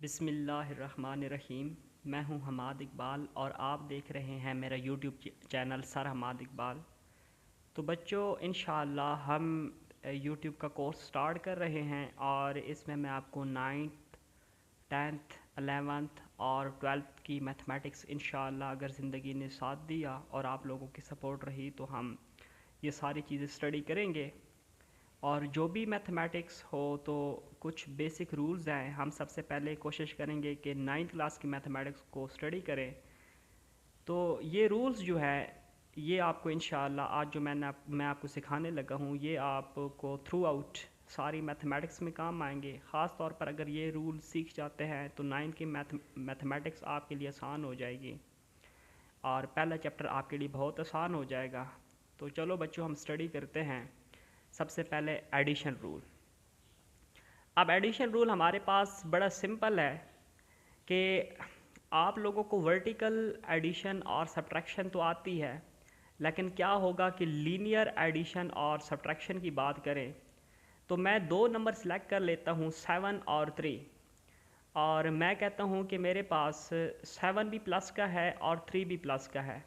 बिस्मिल्लाहिर्रहमानिर्रहीम। मैं हूं हमाद इकबाल और आप देख रहे हैं मेरा YouTube channel sir Hammad Iqbal. तो बच्चों, इंशाअल्लाह हम यूट्यूब का कोर्स स्टार्ट कर रहे हैं और इसमें मैं आपको 9th 10th 11th और 12th की मैथमेटिक्स इंशाअल्लाह अगर ज़िंदगी ने साथ दिया और आप लोगों की सपोर्ट रही तो हम ये सारी चीज़ें स्टडी करेंगे। और जो भी मैथमेटिक्स हो तो कुछ बेसिक रूल्स हैं। हम सबसे पहले कोशिश करेंगे कि 9th क्लास की मैथमेटिक्स को स्टडी करें। तो ये रूल्स जो है ये आपको इंशाअल्लाह आज जो मैं आपको सिखाने लगा हूँ ये आपको थ्रू आउट सारी मैथमेटिक्स में काम आएंगे। ख़ास तौर पर अगर ये रूल सीख जाते हैं तो 9th की मैथमेटिक्स आपके लिए आसान हो जाएगी और पहला चैप्टर आपके लिए बहुत आसान हो जाएगा। तो चलो बच्चों, हम स्टडी करते हैं। सबसे पहले एडिशन रूल। अब एडिशन रूल हमारे पास बड़ा सिंपल है कि आप लोगों को वर्टिकल एडिशन और सब्ट्रैक्शन तो आती है, लेकिन क्या होगा कि लीनियर एडिशन और सब्ट्रैक्शन की बात करें तो मैं दो नंबर सेलेक्ट कर लेता हूँ 7 और 3 और मैं कहता हूँ कि मेरे पास 7 भी प्लस का है और 3 भी प्लस का है।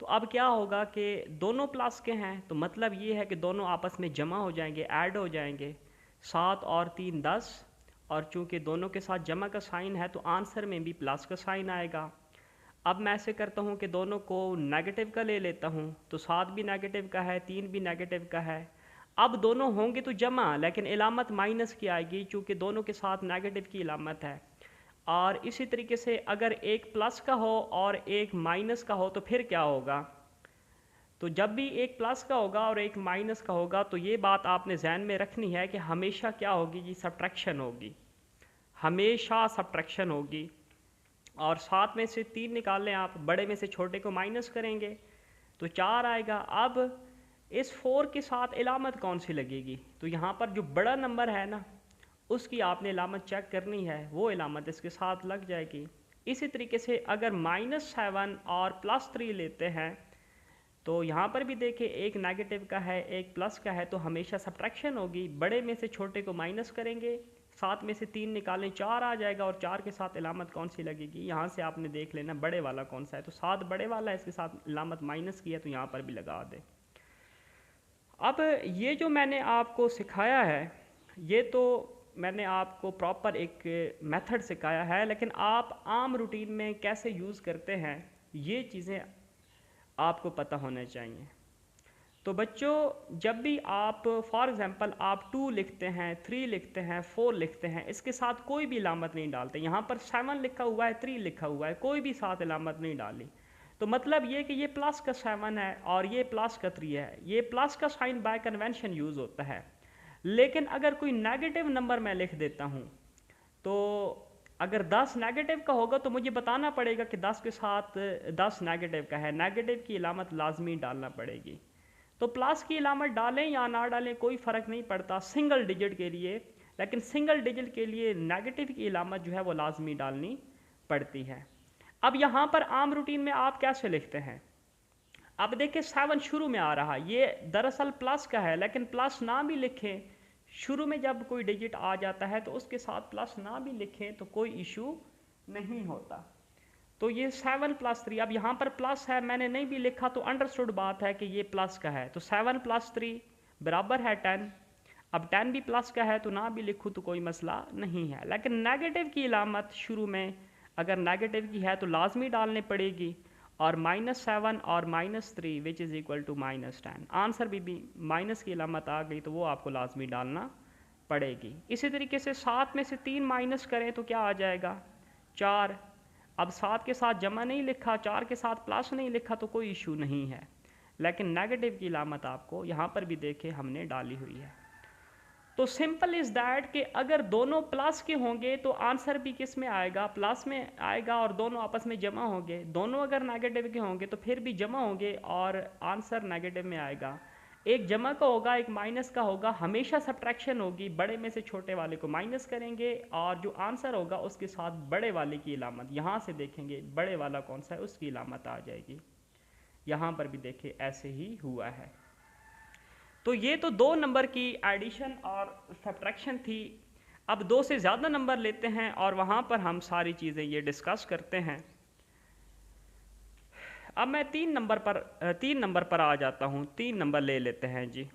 तो अब क्या होगा कि दोनों प्लस के हैं तो मतलब ये है कि दोनों आपस में जमा हो जाएंगे, ऐड हो जाएंगे। 7 और 3 10 और चूंकि दोनों के साथ जमा का साइन है तो आंसर में भी प्लस का साइन आएगा। अब मैं ऐसे करता हूँ कि दोनों को नेगेटिव का ले लेता हूँ तो 7 भी नेगेटिव का है, 3 भी नेगेटिव का है। अब दोनों होंगे तो जमा, लेकिन इलामत माइनस की आएगी चूँकि दोनों के साथ नेगेटिव की इलामत है। और इसी तरीके से अगर एक प्लस का हो और एक माइनस का हो तो फिर क्या होगा। तो जब भी एक प्लस का होगा और एक माइनस का होगा तो ये बात आपने जहन में रखनी है कि हमेशा क्या होगी जी, सब्ट्रैक्शन होगी, हमेशा सब्ट्रैक्शन होगी। और 7 में से 3 निकाल लें आप, बड़े में से छोटे को माइनस करेंगे तो 4 आएगा। अब इस 4 के साथ इलामत कौन सी लगेगी, तो यहाँ पर जो बड़ा नंबर है ना उसकी आपने इलामत चेक करनी है, वो इलामत इसके साथ लग जाएगी। इसी तरीके से अगर -7 और +3 लेते हैं तो यहाँ पर भी देखिए एक नेगेटिव का है एक प्लस का है तो हमेशा सब्ट्रैक्शन होगी। बड़े में से छोटे को माइनस करेंगे, 7 में से 3 निकालें 4 आ जाएगा और 4 के साथ इलामत कौन सी लगेगी, यहाँ से आपने देख लेना बड़े वाला कौन सा है। तो 7 बड़े वाला है, इसके साथ इलामत माइनस की है तो यहाँ पर भी लगा दें। अब ये जो मैंने आपको सिखाया है ये तो मैंने आपको प्रॉपर एक मेथड सिखाया है, लेकिन आप आम रूटीन में कैसे यूज़ करते हैं ये चीज़ें आपको पता होना चाहिए। तो बच्चों, जब भी आप फॉर एग्ज़ाम्पल आप 2 लिखते हैं, 3 लिखते हैं, 4 लिखते हैं, इसके साथ कोई भी इलामत नहीं डालते। यहाँ पर 7 लिखा हुआ है, 3 लिखा हुआ है, कोई भी साथ इलामत नहीं डाली तो मतलब ये कि ये प्लस का 7 है और ये प्लस का 3 है। ये प्लस का साइन बाय कन्वेंशन यूज़ होता है। लेकिन अगर कोई नेगेटिव नंबर मैं लिख देता हूँ तो अगर 10 नेगेटिव का होगा तो मुझे बताना पड़ेगा कि 10 के साथ 10 नेगेटिव का है, नेगेटिव की इलामत लाजमी डालना पड़ेगी। तो प्लस की इलामत डालें या ना डालें कोई फ़र्क नहीं पड़ता सिंगल डिजिट के लिए, लेकिन सिंगल डिजिट के लिए नेगेटिव की इलामत जो है वो लाजमी डालनी पड़ती है। अब यहाँ पर आम रूटीन में आप कैसे लिखते हैं, अब देखिए 7 शुरू में आ रहा, ये दरअसल प्लस का है, लेकिन प्लस ना भी लिखें, शुरू में जब कोई डिजिट आ जाता है तो उसके साथ प्लस ना भी लिखें तो कोई इशू नहीं होता। तो ये 7 + 3, अब यहाँ पर प्लस है मैंने नहीं भी लिखा तो अंडरस्टूड बात है कि ये प्लस का है, तो 7 + 3 बराबर है 10। अब 10 भी प्लस का है तो ना भी लिखूँ तो कोई मसला नहीं है, लेकिन नेगेटिव की इलामत शुरू में अगर नेगेटिव की है तो लाजमी डालनी पड़ेगी। और -7 और -3 which is equal to -10, answer भी माइनस की इलामत आ गई तो वो आपको लाजमी डालना पड़ेगी। इसी तरीके से 7 में से 3 माइनस करें तो क्या आ जाएगा 4। अब 7 के साथ जमा नहीं लिखा, 4 के साथ प्लस नहीं लिखा तो कोई इशू नहीं है, लेकिन नेगेटिव की इलामत आपको यहाँ पर भी देखे हमने डाली हुई है। तो सिंपल इज़ दैट कि अगर दोनों प्लस के होंगे तो आंसर भी किस में आएगा, प्लस में आएगा और दोनों आपस में जमा होंगे। दोनों अगर नेगेटिव के होंगे तो फिर भी जमा होंगे और आंसर नेगेटिव में आएगा। एक जमा का होगा एक माइनस का होगा, हमेशा सब्ट्रैक्शन होगी, बड़े में से छोटे वाले को माइनस करेंगे और जो आंसर होगा उसके साथ बड़े वाले की इलामत, यहाँ से देखेंगे बड़े वाला कौन सा है उसकी इलामत आ जाएगी। यहाँ पर भी देखिए ऐसे ही हुआ है। तो ये तो 2 नंबर की एडिशन और सब्ट्रैक्शन थी। अब 2 से ज़्यादा नंबर लेते हैं और वहाँ पर हम सारी चीज़ें ये डिस्कस करते हैं। अब मैं 3 नंबर पर आ जाता हूँ। 3 नंबर ले लेते हैं जी।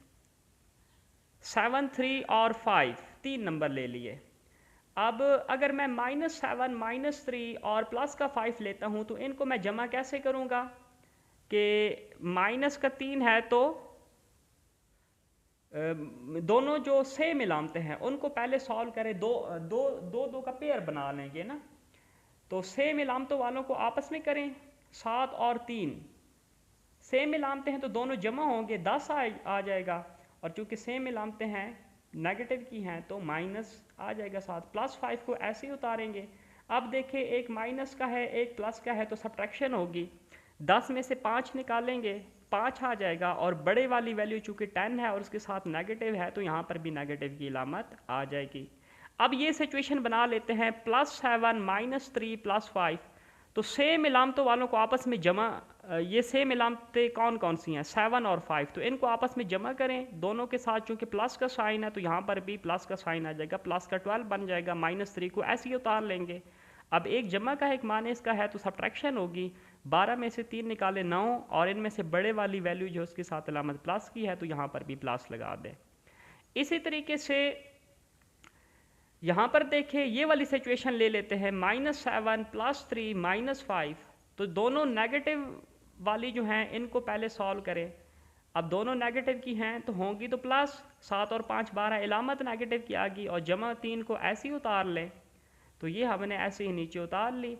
7, 3 और 5 3 नंबर ले लिए। अब अगर मैं -7, -3 और प्लस का 5 लेता हूँ तो इनको मैं जमा कैसे करूँगा कि माइनस का 3 है तो दोनों जो सेम इलामतें हैं उनको पहले सॉल्व करें। दो का पेयर बना लेंगे ना, तो सेम इलामतों वालों को आपस में करें। 7 और 3 सेम इलामतें हैं तो दोनों जमा होंगे, 10 आ जाएगा। और चूंकि सेम इलामतें हैं नेगेटिव की हैं तो माइनस आ जाएगा 7। +5 को ऐसे ही उतारेंगे। अब देखिए एक माइनस का है एक प्लस का है तो सब्ट्रैक्शन होगी। 10 में से 5 निकालेंगे, 5 आ जाएगा। और बड़े वाली वैल्यू चूंकि 10 है और उसके साथ नेगेटिव है तो यहाँ पर भी नेगेटिव की इलामत आ जाएगी। अब ये सिचुएशन बना लेते हैं +7 -3 +5। तो सेम इलामतों वालों को आपस में जमा, ये सेम इलामतें कौन कौन सी हैं 7 और 5, तो इनको आपस में जमा करें दोनों के साथ। चूंकि प्लस का साइन है तो यहाँ पर भी प्लस का साइन आ जाएगा, प्लस का 12 बन जाएगा। -3 को ऐसे ही उतार लेंगे। अब एक जमा का है एक माइनस का है तो सब्ट्रैक्शन होगी। 12 में से 3 निकाले 9 और इनमें से बड़े वाली वैल्यू जो उसके साथ इलामत प्लस की है तो यहाँ पर भी प्लस लगा दें। इसी तरीके से यहाँ पर देखें ये वाली सिचुएशन ले लेते हैं -7 +3 -5। तो दोनों नेगेटिव वाली जो हैं इनको पहले सॉल्व करें। अब दोनों नेगेटिव की हैं तो होंगी तो प्लस, 7 और 5 12, इलामत नेगेटिव की आ गई। और जमा 3 को ऐसे ही उतार लें तो ये हमने ऐसे ही नीचे उतार ली।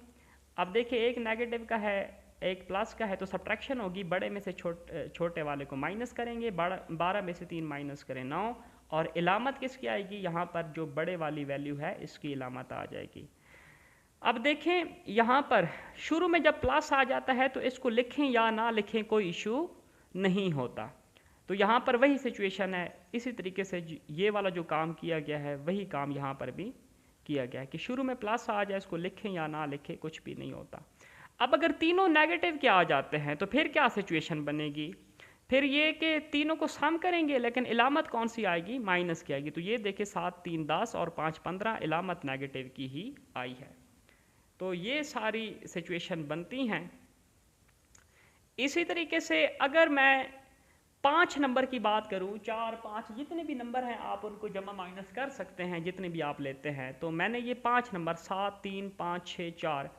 अब देखिए एक नेगेटिव का है एक प्लस का है तो सब्ट्रैक्शन होगी। बड़े में से छोटे वाले को माइनस करेंगे। 12 में से 3 माइनस करें 9। और इलामत किसकी आएगी, यहाँ पर जो बड़े वाली वैल्यू है इसकी इलामत आ जाएगी। अब देखें यहाँ पर शुरू में जब प्लस आ जाता है तो इसको लिखें या ना लिखें कोई इशू नहीं होता। तो यहाँ पर वही सिचुएशन है। इसी तरीके से ये वाला जो काम किया गया है वही काम यहाँ पर भी किया गया है कि शुरू में प्लस आ जाए, इसको लिखें या ना लिखें कुछ भी नहीं होता। अब अगर तीनों नेगेटिव के आ जाते हैं तो फिर क्या सिचुएशन बनेगी, फिर ये कि तीनों को सम करेंगे लेकिन इलामत कौन सी आएगी, माइनस की आएगी। तो ये देखिए 7 3 10 और 5 15, इलामत नेगेटिव की ही आई है। तो ये सारी सिचुएशन बनती हैं। इसी तरीके से अगर मैं 5 नंबर की बात करूं, 4 5 जितने भी नंबर हैं आप उनको जमा माइनस कर सकते हैं जितने भी आप लेते हैं। तो मैंने ये 5 नंबर 7 3 5 6 4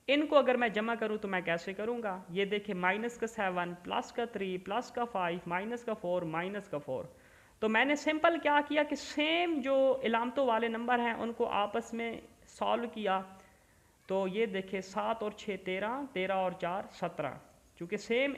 इनको अगर मैं जमा करूं तो मैं कैसे करूंगा, ये देखिए माइनस का 7 प्लस का 3 प्लस का 5 माइनस का 4 माइनस का 4। तो मैंने सिंपल क्या किया कि सेम जो इलामतों वाले नंबर हैं उनको आपस में सॉल्व किया। तो ये देखिए 7 और 6 13, 13 और 4 17। चूँकि सेम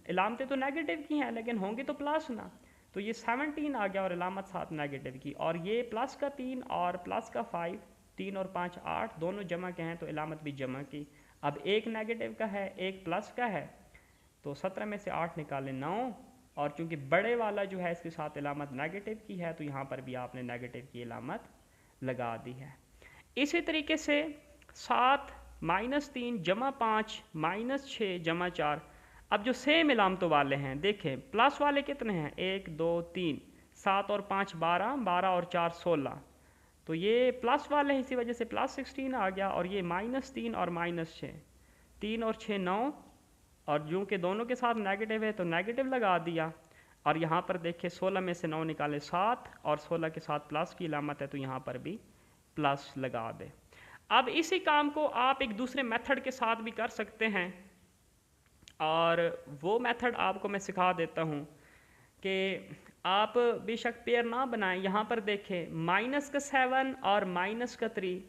इलामतें तो नेगेटिव की हैं लेकिन होंगी तो प्लस ना, तो ये 17 आ गया और इलामत साथ नेगेटिव की। और ये प्लस का 3 और प्लस का 5, 3 और 5 8, दोनों जमा के हैं तो इलामत भी जमा की। अब एक नेगेटिव का है एक प्लस का है तो 17 में से 8 निकाले 9। और चूंकि बड़े वाला जो है इसके साथ इलामत नेगेटिव की है तो यहाँ पर भी आपने नेगेटिव की इलामत लगा दी है। इसी तरीके से 7 -3 जमा 5 -6 जमा 4। अब जो सेम इलामतों वाले हैं देखें प्लस वाले कितने हैं 1 2 3, 7 और 5 12, 12 और 4 16। तो ये प्लस वाले हैं इसी वजह से +16 आ गया। और ये -3 और -6, 3 और 6 9। और जो कि दोनों के साथ नेगेटिव है तो नेगेटिव लगा दिया। और यहाँ पर देखिए 16 में से 9 निकाले 7 और 16 के साथ प्लस की इलामत है तो यहाँ पर भी प्लस लगा दे। अब इसी काम को आप एक दूसरे मेथड के साथ भी कर सकते हैं और वो मेथड आपको मैं सिखा देता हूँ कि आप बेशक पेयर ना बनाएं। यहाँ पर देखें माइनस का 7 और माइनस का 3,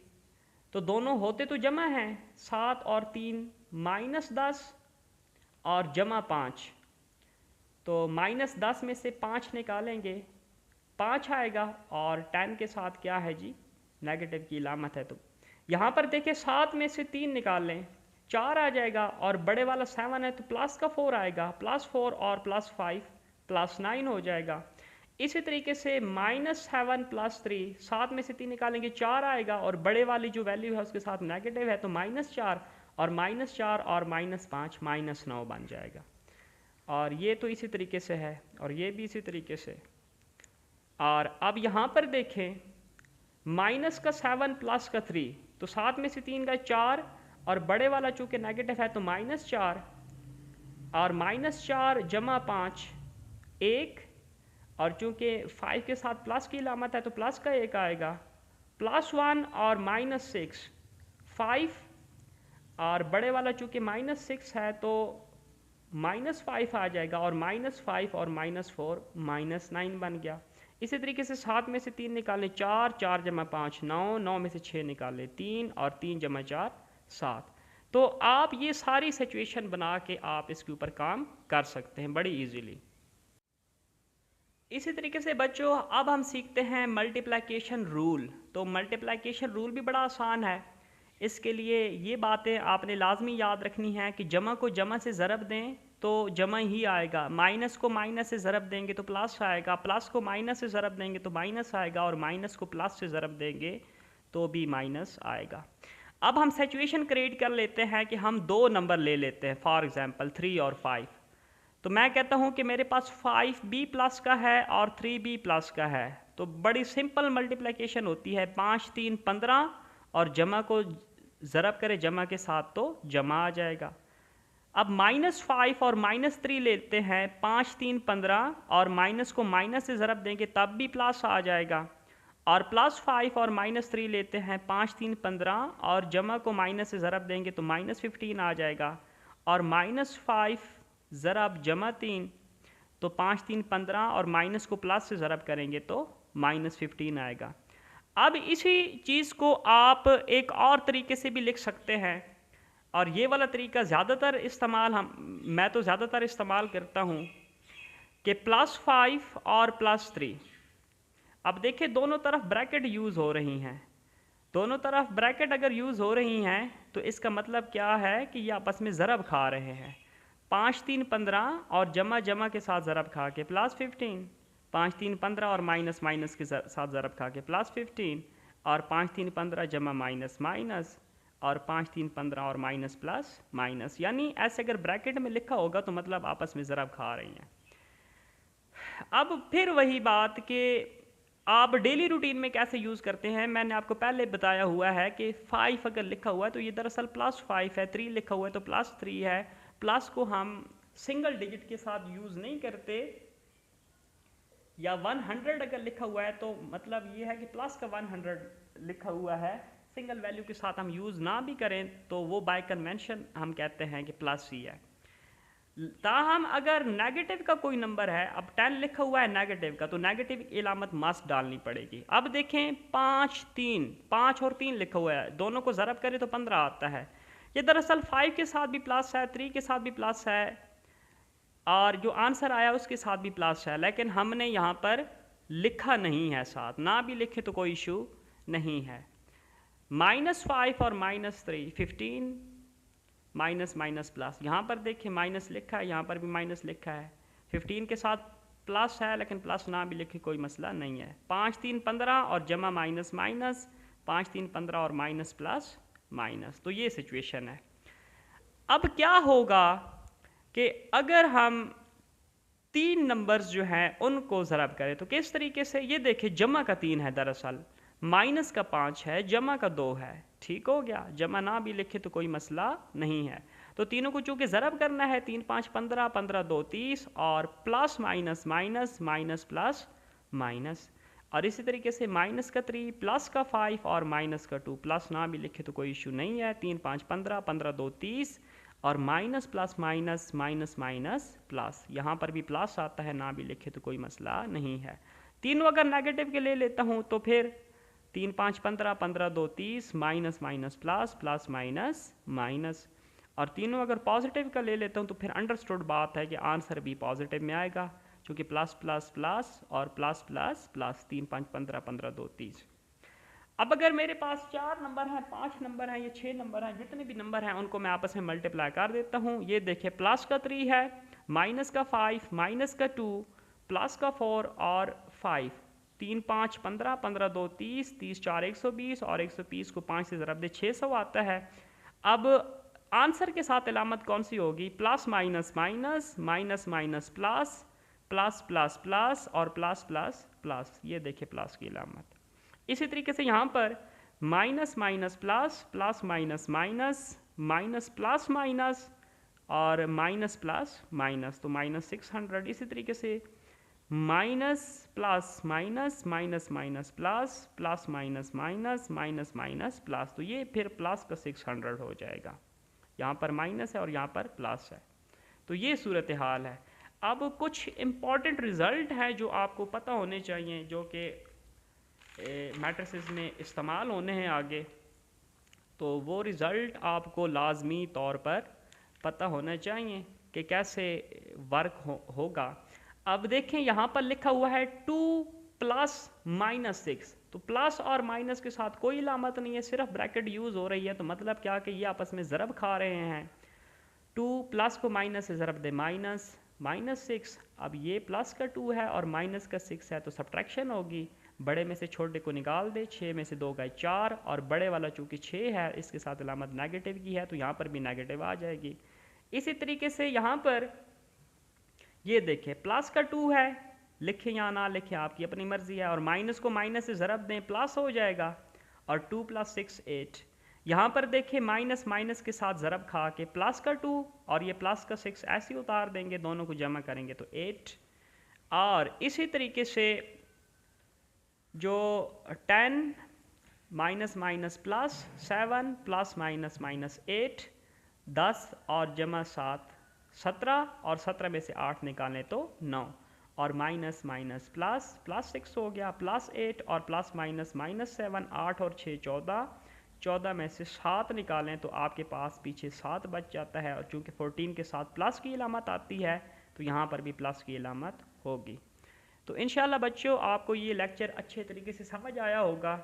तो दोनों होते तो जमा हैं 7 और 3 -10 और जमा 5। तो -10 में से 5 निकालेंगे 5 आएगा और 10 के साथ क्या है जी नेगेटिव की इलामत है। तो यहाँ पर देखें 7 में से 3 निकाल लें 4 आ जाएगा। और बड़े वाला 7 है तो प्लस का 4 आएगा, +4 और +5 +9 हो जाएगा। इसी तरीके से -7 +3, 7 में से 3 निकालेंगे 4 आएगा। और बड़े वाली जो वैल्यू है उसके साथ नेगेटिव है तो -4 और -4 और -5 -9 बन जाएगा। और ये तो इसी तरीके से है और ये भी इसी तरीके से। और अब यहाँ पर देखें माइनस का 7 प्लस का 3, तो 7 में से 3 का 4, और बड़े वाला चूँकि नेगेटिव है तो -4, और -4 जमा 5 1, और चूँकि 5 के साथ प्लस की अलामत है तो प्लस का 1 आएगा, +1 और -6 5, और बड़े वाला चूँकि -6 है तो -5 आ जाएगा, और -5 और -4 -9 बन गया। इसी तरीके से 7 में से 3 निकालें 4, 4 जमा 5 9, 9 में से 6 निकालें 3, और 3 जमा 4 7। तो आप ये सारी सिचुएशन बना के आप इसके ऊपर काम कर सकते हैं बड़ी इजीली। इसी तरीके से बच्चों अब हम सीखते हैं मल्टीप्लिकेशन रूल। तो मल्टीप्लिकेशन रूल भी बड़ा आसान है। इसके लिए ये बातें आपने लाजमी याद रखनी है कि जमा को जमा से ज़रब दें तो जमा ही आएगा, माइनस को माइनस से ज़रब देंगे तो प्लस आएगा, प्लस को माइनस से ज़रब देंगे तो माइनस आएगा, और माइनस को प्लस से ज़रब देंगे तो भी माइनस आएगा। अब हम सिचुएशन क्रिएट कर लेते हैं कि हम दो नंबर ले लेते हैं, फॉर एग्जांपल 3 और 5। तो मैं कहता हूं कि मेरे पास 5b प्लस का है और 3b प्लस का है। तो बड़ी सिंपल मल्टीप्लिकेशन होती है, 5 3 15, और जमा को ज़रब करें जमा के साथ तो जमा आ जाएगा। अब -5 और -3 लेते हैं, 5 3 15, और माइनस को माइनस से ज़रब देंगे तब भी प्लस आ जाएगा, और +5 और -3 लेते हैं, 5 3 15, और जमा को माइनस से ज़रब देंगे तो -15 आ जाएगा, और -5 ज़रब जमा 3 तो 5 3 15, और माइनस को प्लस से ज़रब करेंगे तो -15 आएगा। अब इसी चीज़ को आप एक और तरीके से भी लिख सकते हैं, और ये वाला तरीका ज़्यादातर इस्तेमाल मैं तो ज़्यादातर इस्तेमाल करता हूँ कि +5 और +3। अब देखिए दोनों तरफ ब्रैकेट यूज़ हो रही हैं, दोनों तरफ ब्रैकेट अगर यूज़ हो रही हैं तो इसका मतलब क्या है कि ये आपस में ज़रब खा रहे हैं। 5 3 15 और जमा के साथ ज़रब खा के +15, 5 3 15 और माइनस के साथ ज़रब खा के +15, और 5 3 15 जमा माइनस, और 5 3 15 और माइनस प्लस माइनस। यानी ऐसे अगर ब्रैकेट में लिखा होगा तो मतलब आपस में ज़रब खा रही हैं। अब फिर वही बात कि आप डेली रूटीन में कैसे यूज़ करते हैं, मैंने आपको पहले बताया हुआ है कि 5 अगर लिखा हुआ है तो ये दरअसल +5 है, 3 लिखा हुआ है तो +3 है। प्लस को हम सिंगल डिजिट के साथ यूज़ नहीं करते, या 100 अगर लिखा हुआ है तो मतलब ये है कि प्लस का 100 लिखा हुआ है, सिंगल वैल्यू के साथ हम यूज़ ना भी करें तो वो बाय कन्वेंशन हम कहते हैं कि प्लस ही है। ताहम अगर नेगेटिव का कोई नंबर है, अब 10 लिखा हुआ है नेगेटिव का, तो नेगेटिव की इलामत मस्ट डालनी पड़ेगी। अब देखें 5 और 3 लिखा हुआ है, दोनों को ज़रब करें तो 15 आता है। ये दरअसल 5 के साथ भी प्लस है, 3 के साथ भी प्लस है, और जो आंसर आया उसके साथ भी प्लस है, लेकिन हमने यहाँ पर लिखा नहीं है साथ, ना भी लिखे तो कोई इशू नहीं है। -5 और -3 15, माइनस प्लस, यहाँ पर देखिए माइनस लिखा है, यहाँ पर भी माइनस लिखा है। 15 के साथ प्लस है लेकिन प्लस ना भी लिखे कोई मसला नहीं है। 5 3 15 और जमा माइनस, 5 3 15 और माइनस प्लस माइनस। तो ये सिचुएशन है। अब क्या होगा कि अगर हम 3 नंबर्स जो हैं उनको ज़रब करें तो किस तरीके से, ये देखिए जमा का 3 है दरअसल, माइनस का 5 है, जमा का 2 है। ठीक हो गया, जमा ना भी लिखे तो कोई मसला नहीं है। तो तीनों को चूँकि ज़रब करना है, 3 5 15, 15 2 30, और plus minus minus, minus plus minus. और इसी तरीके से माइनस का 3, प्लस का 5 और माइनस का 2, प्लस ना भी लिखे तो कोई इशू नहीं है। 3 5 15, 15 2 30, और minus plus minus, minus minus plus, यहाँ पर भी प्लस आता है, ना भी लिखे तो कोई मसला नहीं है। तीनों अगर नेगेटिव के ले लेता हूँ तो फिर 3 5 15, 15 2 30, minus minus plus, plus minus minus. और तीनों अगर पॉजिटिव का ले लेता हूँ तो फिर अंडरस्टूड बात है कि आंसर भी पॉजिटिव में आएगा, क्योंकि प्लस प्लस प्लस और प्लस प्लस प्लस, 3 5 15, 15 2 30। अब अगर मेरे पास 4 नंबर हैं, 5 नंबर हैं या 6 नंबर हैं, जितने भी नंबर हैं उनको मैं आपस में मल्टीप्लाई कर देता हूँ। ये देखिए प्लस का 3 है, माइनस का 5, माइनस का 2, प्लस का 4 और 5। 3 5 15, 15 2 30, 30 4 120, और 120 को 5 से ज़रब दे 600 आता है। अब आंसर के साथ अलामत कौन सी होगी, plus minus minus, minus minus plus, plus plus plus, और प्लस प्लस प्लस। ये देखिए प्लस की अलामत। इसी तरीके से यहाँ पर minus minus plus, plus minus minus, minus plus minus और माइनस प्लस माइनस, तो -600। इसी तरीके से minus plus minus, minus minus plus, plus minus minus, minus minus plus, तो ये फिर प्लस का 600 हो जाएगा। यहाँ पर माइनस है और यहाँ पर प्लस है। तो ये सूरत हाल है। अब कुछ इम्पॉर्टेंट रिज़ल्ट हैं जो आपको पता होने चाहिए, जो कि मैट्रिसेस में इस्तेमाल होने हैं आगे। तो वो रिज़ल्ट आपको लाजमी तौर पर पता होना चाहिए कि कैसे वर्क होगा। अब देखें यहाँ पर लिखा हुआ है 2 + -6, तो प्लस और माइनस के साथ कोई इलामत नहीं है, सिर्फ ब्रैकेट यूज़ हो रही है। तो मतलब क्या कि ये आपस में ज़रब खा रहे हैं। 2 प्लस को माइनस से ज़रब दे -6, अब ये प्लस का 2 है और माइनस का 6 है, तो सब्ट्रैक्शन होगी। बड़े में से छोटे को निकाल दे, 6 में से 2 गए 4, और बड़े वाला चूँकि 6 है इसके साथ इलामत नेगेटिव की है, तो यहाँ पर भी नेगेटिव आ जाएगी। इसी तरीके से यहाँ पर ये देखें, प्लस का 2 है, लिखें या ना लिखें आपकी अपनी मर्जी है, और माइनस को माइनस से ज़रब दें, प्लस हो जाएगा, और 2 + 6 8। यहाँ पर देखें माइनस माइनस के साथ ज़रब खा के प्लस का 2 और ये प्लस का 6 ऐसे उतार देंगे, दोनों को जमा करेंगे तो 8। और इसी तरीके से जो 10 minus minus plus 7 plus minus minus 8, 10 और जमा 7 17, और 17 में से 8 निकालें तो 9, और माइनस माइनस प्लस, प्लस 6 हो गया, प्लस 8 और प्लस माइनस -7, 8 और 6 14, 14 में से 7 निकालें तो आपके पास पीछे 7 बच जाता है। और चूँकि 14 के साथ प्लस की इलामत आती है तो यहाँ पर भी प्लस की इलामत होगी। तो इंशाल्लाह बच्चों आपको ये लेक्चर अच्छे तरीके से समझ आया होगा।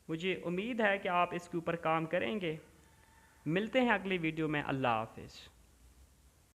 मुझे उम्मीद है कि आप इसके ऊपर काम करेंगे। मिलते हैं अगली वीडियो में। अल्लाह हाफिज़।